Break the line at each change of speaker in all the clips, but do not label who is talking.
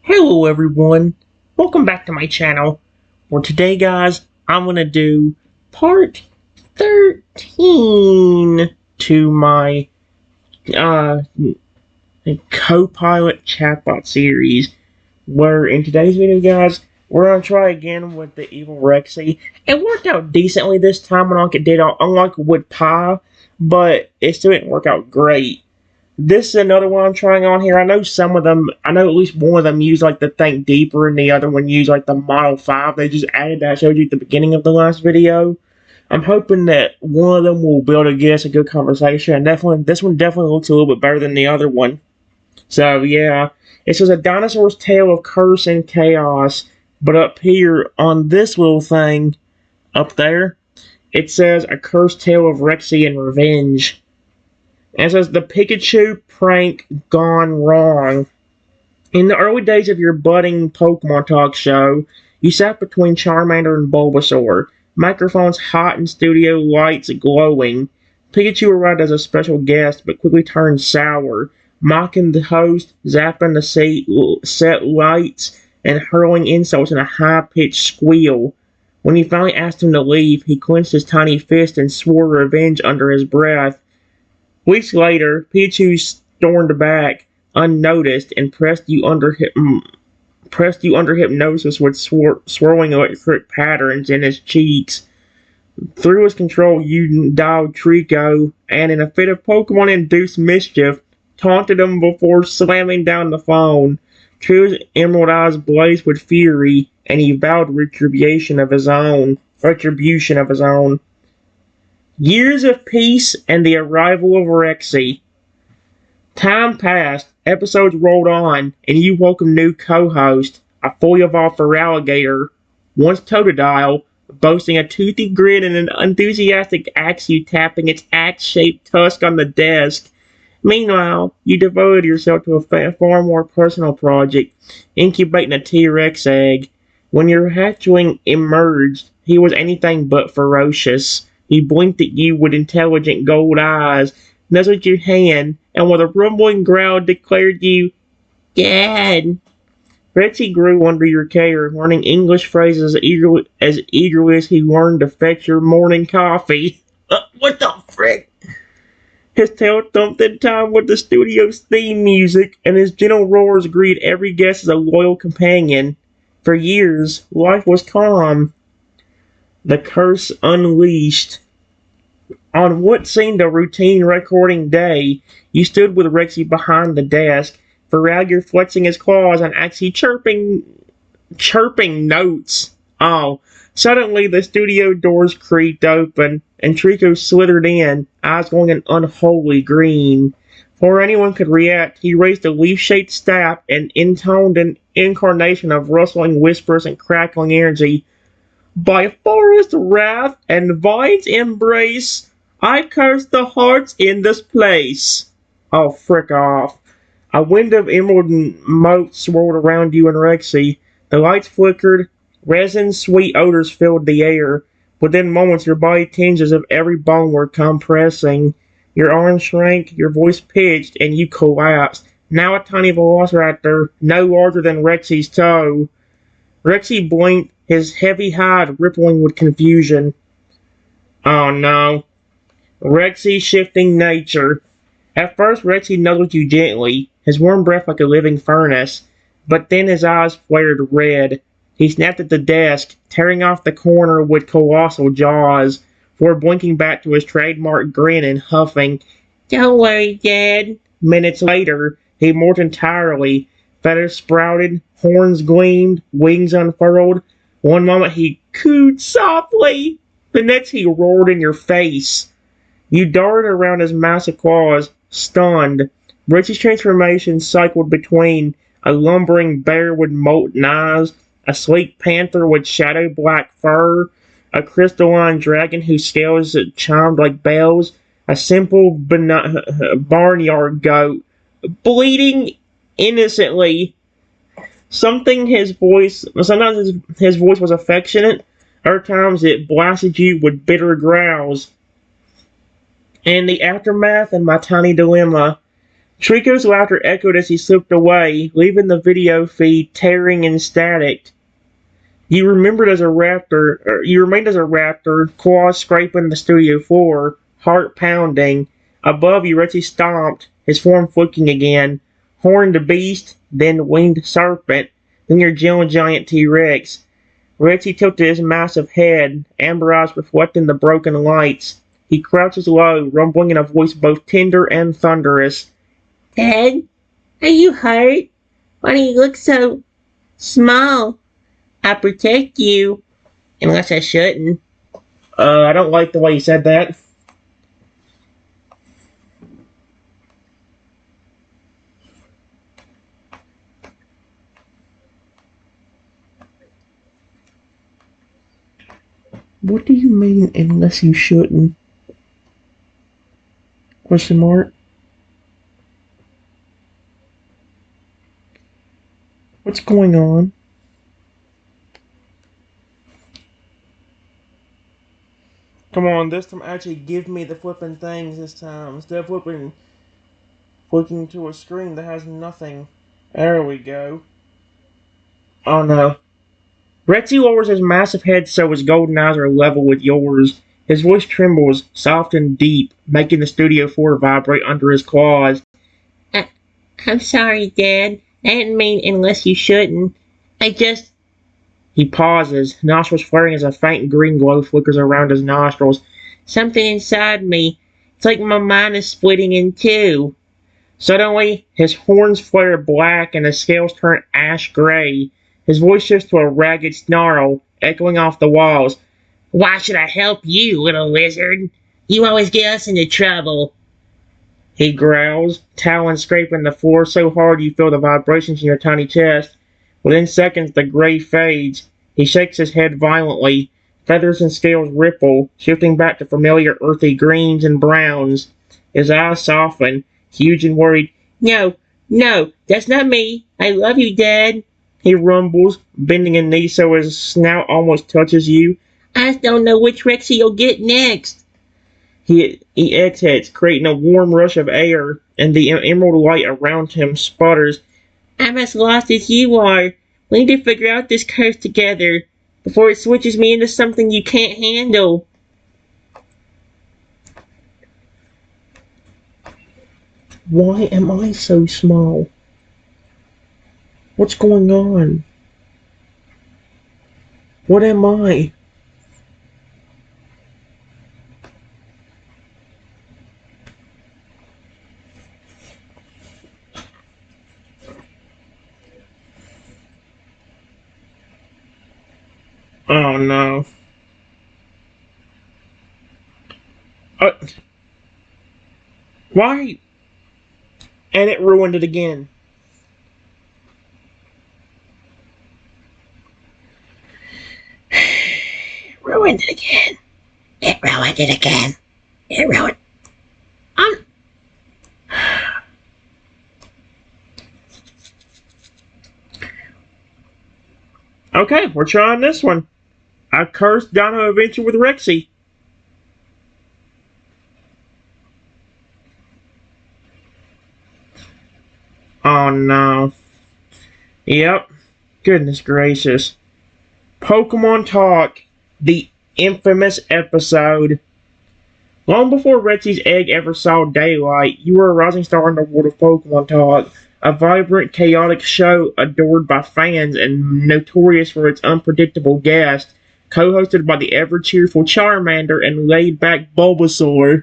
Hello everyone, welcome back to my channel. For today guys, I'm going to do part 13 to my CoPilot chatbot series, where in today's video guys, we're going to try again with the evil Rexy. It worked out decently this time, unlike with Pi, but it still didn't work out great. This is another one I'm trying on here. I know at least one of them use like the Think Deeper and the other one used like the Model 5. They just added that I showed you at the beginning of the last video. I'm hoping that one of them will be able to get us a good conversation. And this one definitely looks a little bit better than the other one. So yeah, it says a dinosaur's tale of curse and chaos. But up here on this little thing up there, it says a cursed tale of Rexy and revenge. And it says, the Pikachu prank gone wrong. In the early days of your budding Pokemon talk show, you sat between Charmander and Bulbasaur, microphones hot and studio lights glowing. Pikachu arrived as a special guest, but quickly turned sour, mocking the host, zapping the set lights, and hurling insults in a high-pitched squeal. When you finally asked him to leave, he clenched his tiny fist and swore revenge under his breath. Weeks later, Pikachu stormed back, unnoticed, and pressed you under hypnosis with swirling electric patterns in his cheeks. Through his control, you dialed Trico, and in a fit of Pokemon-induced mischief, taunted him before slamming down the phone. Trio's emerald eyes blazed with fury, and he vowed retribution of his own. Years of peace and the arrival of Rexy. Time passed, episodes rolled on, and you welcomed new co-host, a fully evolved Feraligatr, once Totodile, boasting a toothy grin and an enthusiastic Axew tapping its axe-shaped tusk on the desk. Meanwhile, you devoted yourself to a far more personal project, incubating a T-Rex egg. When your hatchling emerged, he was anything but ferocious. He blinked at you with intelligent gold eyes, nuzzled your hand, and with a rumbling growl declared you dead. Rexy grew under your care, learning English phrases as eagerly as he learned to fetch your morning coffee. What the frick? His tail thumped in time with the studio's theme music, and his gentle roars greeted every guest as a loyal companion. For years, life was calm. The curse unleashed. On what seemed a routine recording day, you stood with Rexy behind the desk, Feraligatr flexing his claws and Axie chirping notes. Oh, suddenly the studio doors creaked open, and Trico slithered in, eyes going an unholy green. Before anyone could react, he raised a leaf-shaped staff and intoned an incarnation of rustling whispers and crackling energy. By forest wrath and vine's embrace, I curse the hearts in this place. Oh, frick off. A wind of emerald mote swirled around you and Rexy. The lights flickered, resin-sweet odors filled the air. Within moments, your body tinged as if every bone were compressing. Your arms shrank, your voice pitched, and you collapsed. Now a tiny velociraptor, no larger than Rexy's toe. Rexy blinked, his heavy hide rippling with confusion. Oh no. Rexy shifting nature. At first, Rexy nuzzled you gently, his warm breath like a living furnace, but then his eyes flared red. He snapped at the desk, tearing off the corner with colossal jaws, before blinking back to his trademark grin and huffing. Don't worry, Dad. Minutes later, he morphed entirely. Feathers sprouted, horns gleamed, wings unfurled. One moment he cooed softly, the next he roared in your face. You darted around his massive claws, stunned. Rexy's transformation cycled between a lumbering bear with molten eyes, a sleek panther with shadow black fur, a crystalline dragon whose scales chimed like bells, a simple barnyard goat, bleeding innocently. Sometimes his voice was affectionate, other times it blasted you with bitter growls. In the aftermath of my tiny dilemma, Trico's laughter echoed as he slipped away, leaving the video feed tearing and static. You remained as a raptor, claws scraping the studio floor, heart pounding. Above you, Rexy stomped, his form flicking again. Horned beast, then winged serpent, then your giant T-Rex. Rexy tilted his massive head, amber eyes reflecting the broken lights. He crouches low, rumbling in a voice both tender and thunderous. Dad, are you hurt? Why do you look so small? I protect you. Unless I shouldn't. I don't like the way you said that. What do you mean, unless you shouldn't? Question mark. What's going on? Come on, this time actually give me the flipping things this time. Instead of flicking to a screen that has nothing. There we go. Oh no. Rexy lowers his massive head so his golden eyes are level with yours. His voice trembles, soft and deep, making the studio floor vibrate under his claws. I'm sorry, Dad. I didn't mean unless you shouldn't. I just... He pauses, nostrils flaring as a faint green glow flickers around his nostrils. Something inside me. It's like my mind is splitting in two. Suddenly, his horns flare black and his scales turn ash gray. His voice shifts to a ragged snarl, echoing off the walls. Why should I help you, little lizard? You always get us into trouble. He growls, talons scraping the floor so hard you feel the vibrations in your tiny chest. Within seconds, the gray fades. He shakes his head violently. Feathers and scales ripple, shifting back to familiar earthy greens and browns. His eyes soften, huge and worried. No, that's not me. I love you, Dad. He rumbles, bending a knee so his snout almost touches you. I just don't know which Rexy you'll get next. He exhales, creating a warm rush of air, and the emerald light around him sputters. I'm as lost as you are. We need to figure out this curse together before it switches me into something you can't handle. Why am I so small? What's going on? What am I? Oh no. Why? And it ruined it again. Ruined it again. It ruined it again. It ruined. Okay, we're trying this one. I cursed Dino Adventure with Rexy. Oh no. Yep. Goodness gracious. Pokemon Talk, the infamous episode. Long before Rexy's egg ever saw daylight, you were a rising star in the world of Pokemon Talk, a vibrant, chaotic show adored by fans and notorious for its unpredictable guests, co-hosted by the ever-cheerful Charmander and laid-back Bulbasaur.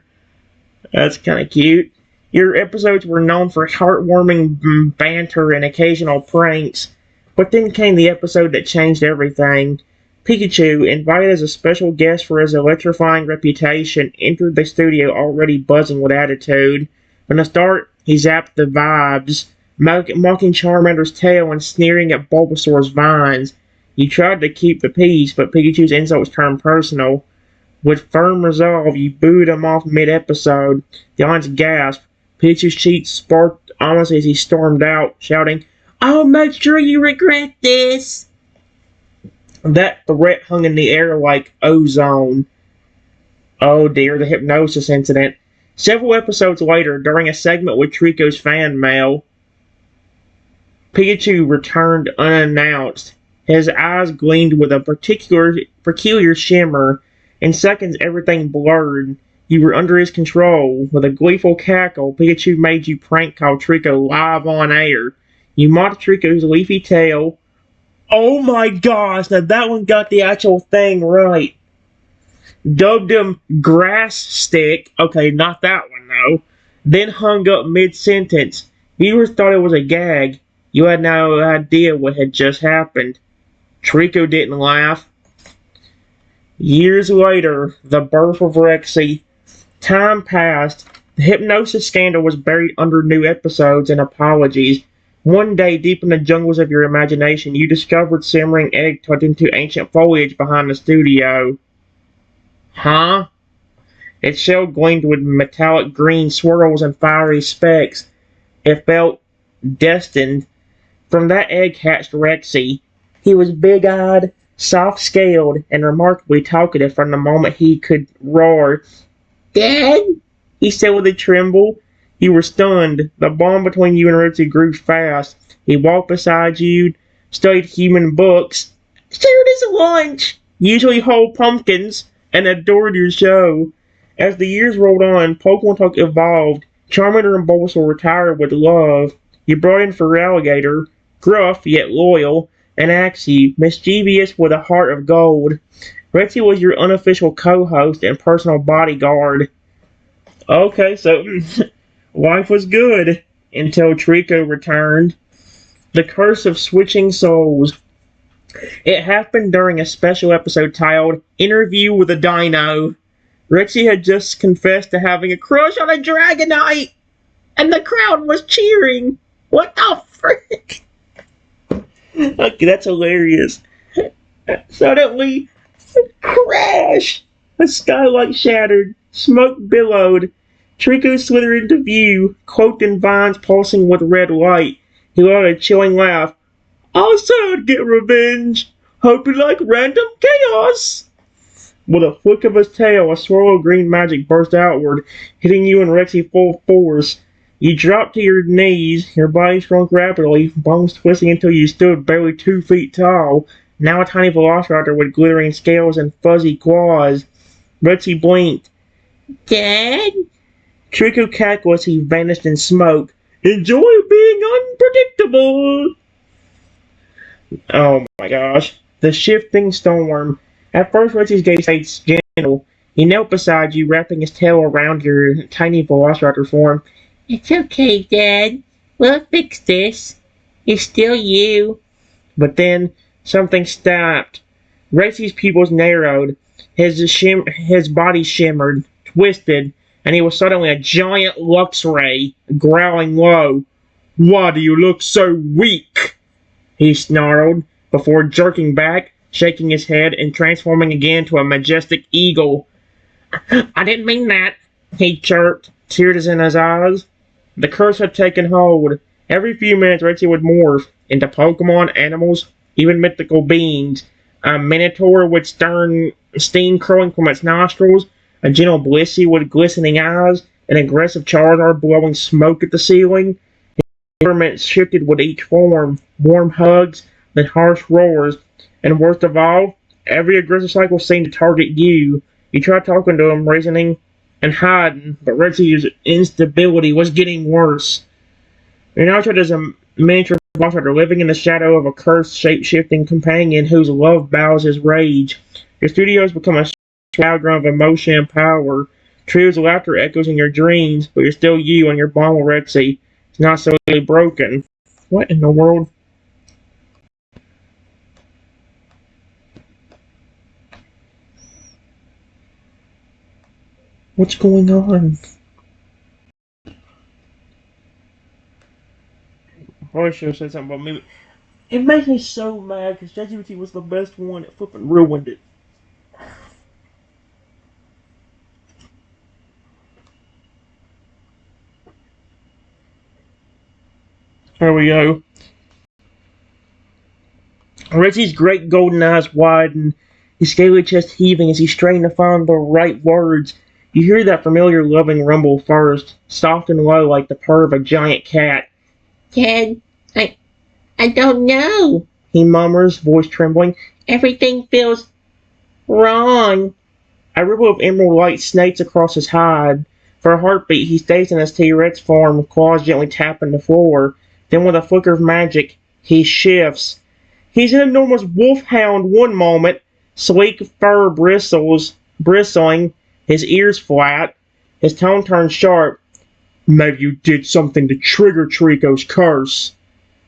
That's kind of cute. Your episodes were known for heartwarming banter and occasional pranks, but then came the episode that changed everything. Pikachu, invited as a special guest for his electrifying reputation, entered the studio already buzzing with attitude. From the start, he zapped the vibes, mocking Charmander's tail and sneering at Bulbasaur's vines. You tried to keep the peace, but Pikachu's insults turned personal. With firm resolve, you booed him off mid-episode. The audience gasped. Pikachu's cheeks sparked almost as he stormed out, shouting, I'll make sure you regret this! That threat hung in the air like ozone. Oh dear, the hypnosis incident. Several episodes later, during a segment with Trico's fan mail, Pikachu returned unannounced. His eyes gleamed with a peculiar shimmer. In seconds, everything blurred. You were under his control. With a gleeful cackle, Pikachu made you prank call Trico live on air. You mocked Trico's leafy tail. Oh my gosh, now that one got the actual thing right. Dubbed him Grass Stick. Okay, not that one though. Then hung up mid-sentence. Viewers thought it was a gag. You had no idea what had just happened. Trico didn't laugh. Years later, the birth of Rexy. Time passed. The hypnosis scandal was buried under new episodes and apologies. One day, deep in the jungles of your imagination, you discovered simmering egg tucked into ancient foliage behind the studio. Huh? Its shell gleamed with metallic green swirls and fiery specks. It felt destined. From that egg hatched Rexy. He was big-eyed, soft-scaled, and remarkably talkative from the moment he could roar. Dad? He said with a tremble. You were stunned. The bond between you and Rexy grew fast. He walked beside you, studied human books, shared his lunch, usually whole pumpkins, and adored your show. As the years rolled on, Pokemon Talk evolved. Charmander and Bulbasaur retired with love. You brought in Feraligatr, gruff yet loyal, and Axie, mischievous with a heart of gold. Rexy was your unofficial co-host and personal bodyguard. Okay, so life was good until Trico returned. The Curse of Switching Souls. It happened during a special episode titled Interview with a Dino. Rexy had just confessed to having a crush on a Dragonite, and the crowd was cheering. What the frick? Okay, that's hilarious. Suddenly, crash! The skylight shattered. Smoke billowed. Trico slithered into view, cloaked in vines pulsing with red light. He let out a chilling laugh. I said I'd get revenge. Hope you like random chaos. With a flick of his tail, a swirl of green magic burst outward, hitting you and Rexy full force. You dropped to your knees, your body shrunk rapidly, bones twisting until you stood barely 2 feet tall, now a tiny velociraptor with glittering scales and fuzzy claws. Rexy blinked. Dad? Trico cackled as he vanished in smoke. Enjoy being unpredictable! Oh my gosh. The shifting storm. At first, Rexy's gaze stayed gentle. He knelt beside you, wrapping his tail around your tiny velociraptor form. It's okay, Dad. We'll fix this. It's still you. But then, something stopped. Rexy's pupils narrowed. His body shimmered, twisted, and he was suddenly a giant Luxray, growling low. Why do you look so weak? He snarled, before jerking back, shaking his head, and transforming again to a majestic eagle. I didn't mean that, he chirped, tears in his eyes. The curse had taken hold. Every few minutes, Rexy would morph into Pokemon, animals, even mythical beings. A Minotaur with steam curling from its nostrils, a gentle Blissey with glistening eyes, an aggressive Charizard blowing smoke at the ceiling. His temperament shifted with each form, warm hugs, then harsh roars, and worst of all, every aggressive cycle seemed to target you. You tried talking to him, reasoning and hiding, but Rexy's instability was getting worse. You're now trapped as a miniature monster living in the shadow of a cursed, shape-shifting companion whose love bows his rage. Your studio has become a background of emotion and power. Trios of laughter echoes in your dreams, but you're still you and your bond with Rexy. It's not so easily broken. What in the world? What's going on? I should have said something about me. It makes me so mad because ChatGPT was the best one. It flipping ruined it. There we go. Rexy's great golden eyes widened, his scaly chest heaving as he strained to find the right words. You hear that familiar loving rumble first, soft and low like the purr of a giant cat.
Dad, I don't know,
he murmurs, voice trembling.
Everything feels wrong.
A ripple of emerald light snakes across his hide. For a heartbeat, he stays in his T-Rex form, claws gently tapping the floor. Then with a flicker of magic, he shifts. He's an enormous wolfhound one moment, sleek fur bristling, his ears flat. His tone turns sharp. Maybe you did something to trigger Trico's curse.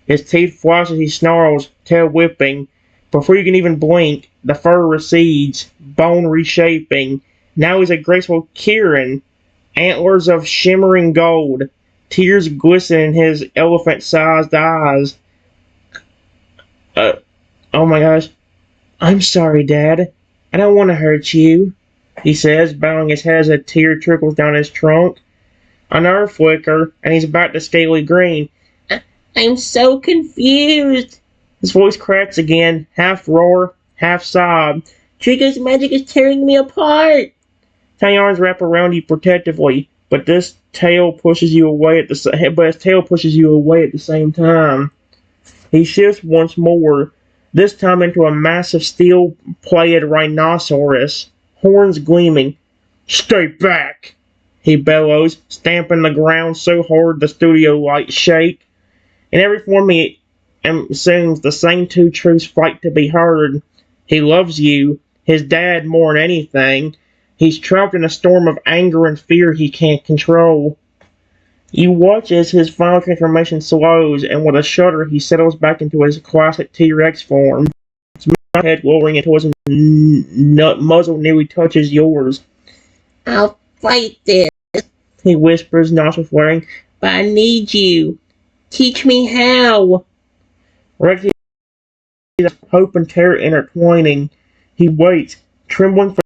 His teeth flash as he snarls, tail whipping. Before you can even blink, the fur recedes, bone reshaping. Now he's a graceful Kirin, antlers of shimmering gold. Tears glisten in his elephant-sized eyes. Oh my gosh. I'm sorry, Dad. I don't want to hurt you, he says, bowing his head as a tear trickles down his trunk. A nerve flicker, and he's back to scaly green.
I'm so confused.
His voice cracks again, half roar, half sob.
Trico's magic is tearing me apart.
Tiny arms wrap around you protectively, but his tail pushes you away at the same time. He shifts once more, this time into a massive steel-plated rhinoceros, horns gleaming. Stay back! He bellows, stamping the ground so hard the studio lights shake. In every form he assumes the same two truths fight to be heard. He loves you, his dad more than anything. He's trapped in a storm of anger and fear he can't control. You watch as his final transformation slows, and with a shudder he settles back into his classic T-Rex form. His head lowering until his muzzle nearly touches yours.
I'll fight this,
he whispers, nostrils flaring.
But I need you. Teach me how.
Rexy sees hope and terror intertwining. He waits, trembling for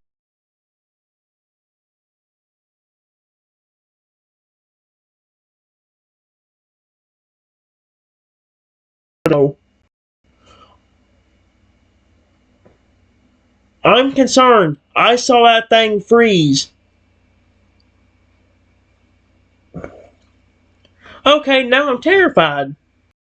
I'm concerned. I saw that thing freeze. Okay, now I'm terrified.